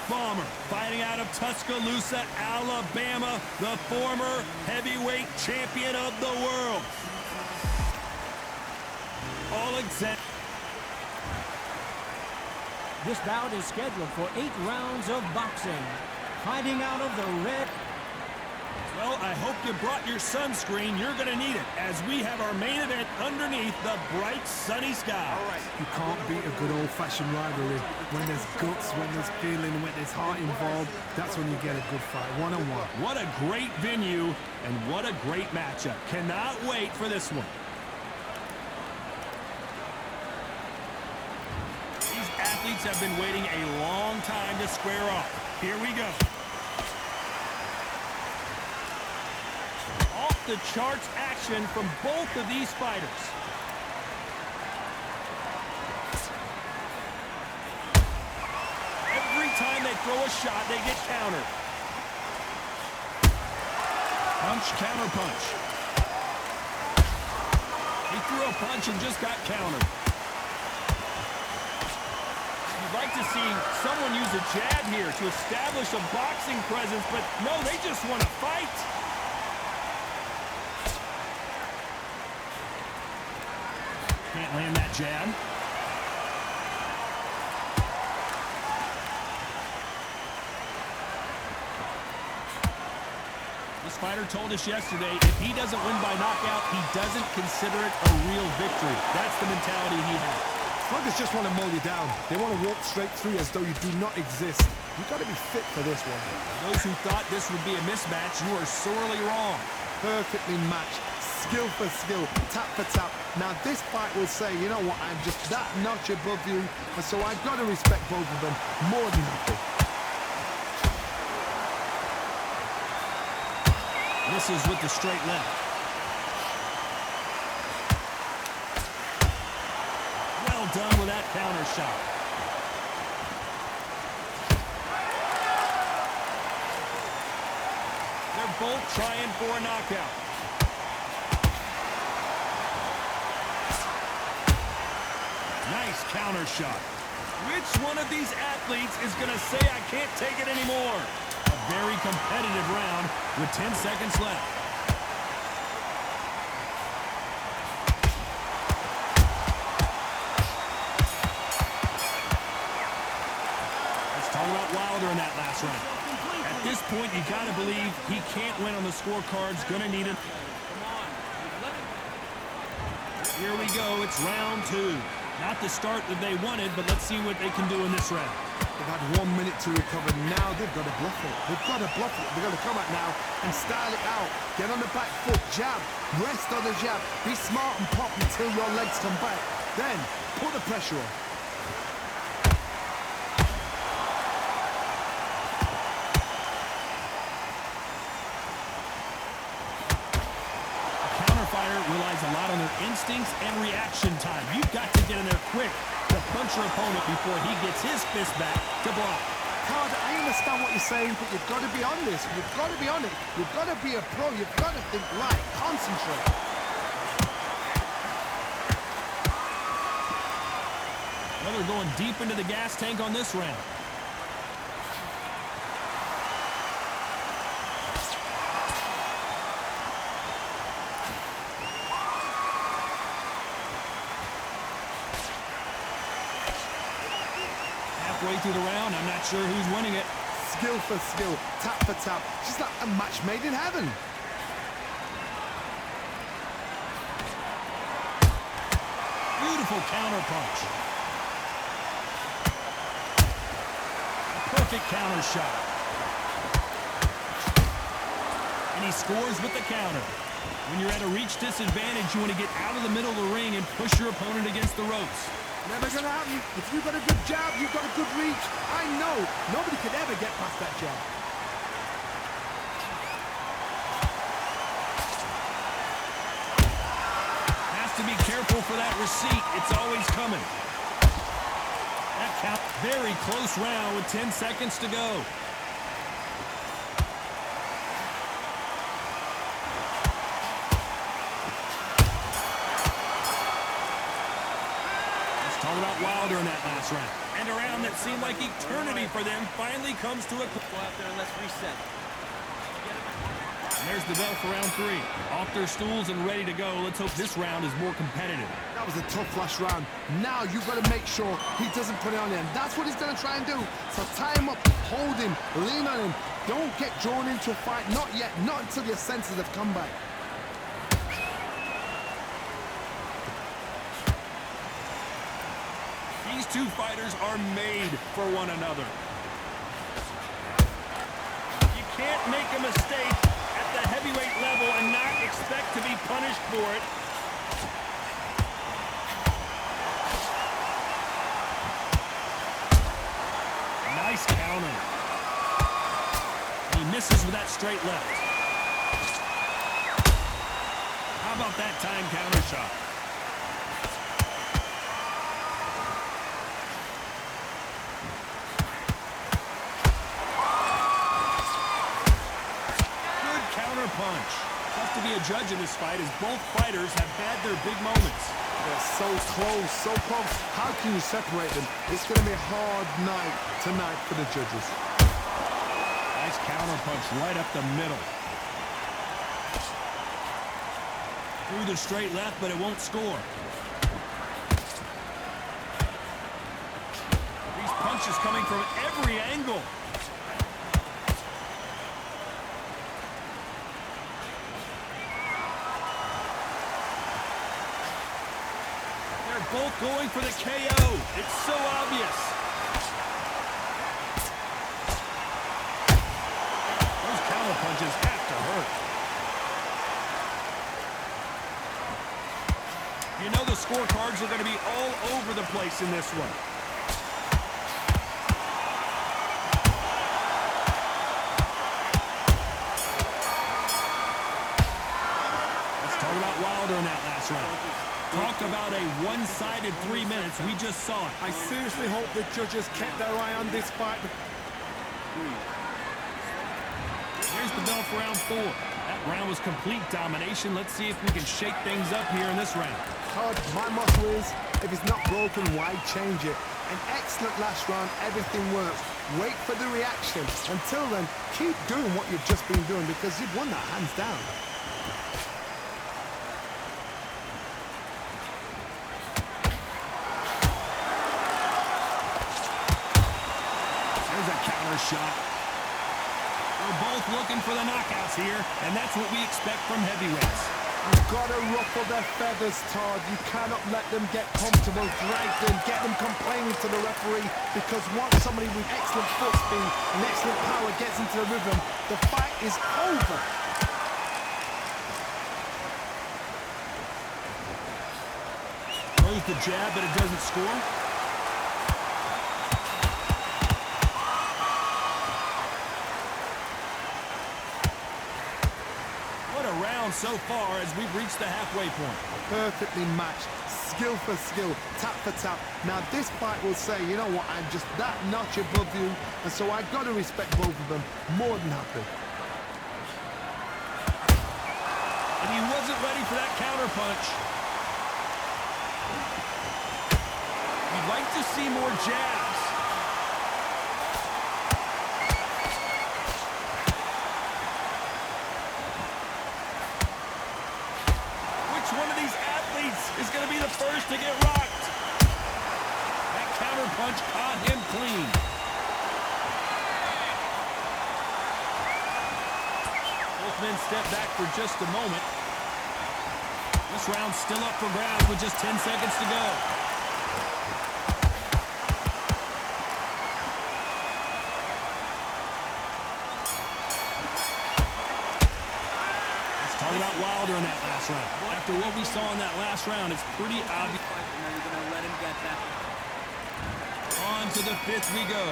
bomber, fighting out of Tuscaloosa, Alabama, the former heavyweight champion of the world. All exempt. This bout is scheduled for 8 rounds of boxing. Fighting out of the red. Well, I hope you brought your sunscreen. You're going to need it as we have our main event underneath the bright sunny sky. You can't beat a good old-fashioned rivalry. When there's guts, when there's feeling, when there's heart involved, that's when you get a good fight, one-on-one. What a great venue and what a great matchup. Cannot wait for this one. These athletes have been waiting a long time to square off. Here we go. The charts action from both of these fighters. Every time they throw a shot, they get countered. Punch, counter punch. He threw a punch and just got countered. You'd like to see someone use a jab here to establish a boxing presence, but no, they just want to fight. Can't land that jab. This fighter told us yesterday, if he doesn't win by knockout, he doesn't consider it a real victory. That's the mentality he has. Fighters just want to mow you down. They want to walk straight through as though you do not exist. You've got to be fit for this one. Those who thought this would be a mismatch, you are sorely wrong. Perfectly matched. Skill for skill, tap for tap. Now this fight will say, you know what, I'm just that notch above you, and so I've got to respect both of them more than happy. Misses with the straight left. Well done with that counter shot. They're both trying for a knockout. Nice counter shot. Which one of these athletes is going to say, I can't take it anymore? A very competitive round with 10 seconds left. Let's talk about Wilder in that last round. At this point, you got to believe he can't win on the scorecards. Going to need it. Here we go. It's round 2. Not the start that they wanted, but let's see what they can do in this round. They've had 1 minute to recover. Now they've got to bluff it. They've got to bluff it. They've got to come out now and style it out. Get on the back foot, jab, rest on the jab. Be smart and pop until your legs come back. Then, put the pressure on. Relies a lot on their instincts and reaction time. You've got to get in there quick to punch your opponent before he gets his fist back to block. Carter, I understand what you're saying, but you've got to be on this. You've got to be on it. You've got to be a pro. You've got to think right. Concentrate. Well, they're going deep into the gas tank on this round. Halfway through the round, I'm not sure who's winning it. Skill for skill, tap for tap. Just like a match made in heaven. Beautiful counter punch. A perfect counter shot. And he scores with the counter. When you're at a reach disadvantage, you want to get out of the middle of the ring and push your opponent against the ropes. Never gonna happen. If you've got a good jab, you've got a good reach. I know. Nobody could ever get past that jab. Has to be careful for that receipt. It's always coming. That count. Very close round with 10 seconds to go. Talk about Wilder in that last round. And a round that seemed like eternity for them finally comes to a close. Go out there and let's reset. And there's the bell for round 3. Off their stools and ready to go. Let's hope this round is more competitive. That was a tough last round. Now you've got to make sure he doesn't put it on him. That's what he's going to try and do. So tie him up, hold him, lean on him. Don't get drawn into a fight. Not yet. Not until your senses have come back. These two fighters are made for one another. You can't make a mistake at the heavyweight level and not expect to be punished for it. Nice counter. He misses with that straight left. How about that time counter shot? Punch. Tough to be a judge in this fight as both fighters have had their big moments. They're so close, so close. How can you separate them? It's going to be a hard night tonight for the judges. Nice counter punch right up the middle. Through the straight left, but it won't score. These punches coming from every angle. Both going for the KO. It's so obvious. Those counter punches have to hurt. You know the scorecards are going to be all over the place in this one. Let's talk about Wilder in that last round. Talk about a one-sided 3 minutes. We just saw it. I seriously hope the judges kept their eye on this fight. Here's the bell for round 4. That round was complete domination. Let's see if we can shake things up here in this round. Todd, my motto is, if it's not broken, why change it? An excellent last round, everything works. Wait for the reaction. Until then, keep doing what you've just been doing because you've won that hands down. Shot. We're both looking for the knockouts here, and that's what we expect from heavyweights. You've got to ruffle their feathers, Todd. You cannot let them get comfortable, drag them, get them complaining to the referee, because once somebody with excellent foot speed and excellent power gets into the rhythm, the fight is over. Throws the jab, but it doesn't score. So far as we've reached the halfway point. Perfectly matched, skill for skill, tap for tap. Now this fight will say, you know what, I'm just that notch above you, and so I've got to respect both of them more than happy. And he wasn't ready for that counter punch. We'd like to see more jabs. Is going to be the first to get rocked. That counter punch caught him clean. Both men step back for just a moment. This round's still up for grabs with just 10 seconds to go. Talk about Wilder in that last round. After what we saw in that last round, it's pretty obvious. Now you're going to let him get that. On to the 5th we go.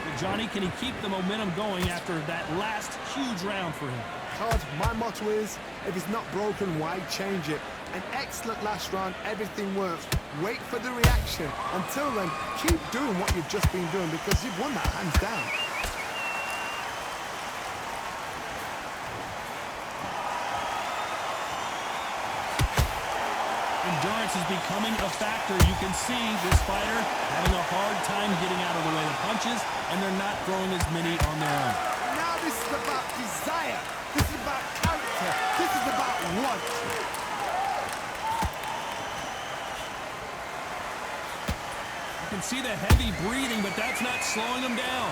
But Johnny, can he keep the momentum going after that last huge round for him? Todd, my motto is, if it's not broken, why change it? An excellent last round, everything works. Wait for the reaction. Until then, keep doing what you've just been doing because you've won that hands down. endurance is becoming a factor. You can see this fighter having a hard time getting out of the way of punches, and they're not throwing as many on their own. Now this is about desire. This is about character. This is about want. You can see the heavy breathing, but that's not slowing him down.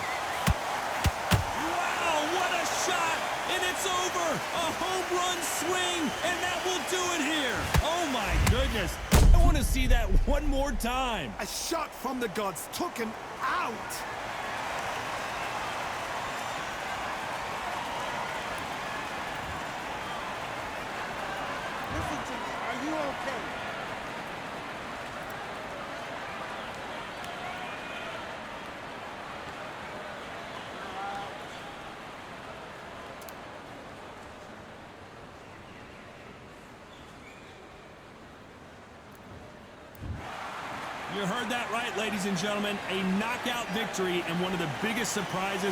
Wow, what a shot! And it's over! A home run swing, and that will do it here! Oh my goodness! I want to see that one more time. A shot from the gods took him out. Listen to me. Are you okay? You heard that right, ladies and gentlemen. A knockout victory and one of the biggest surprises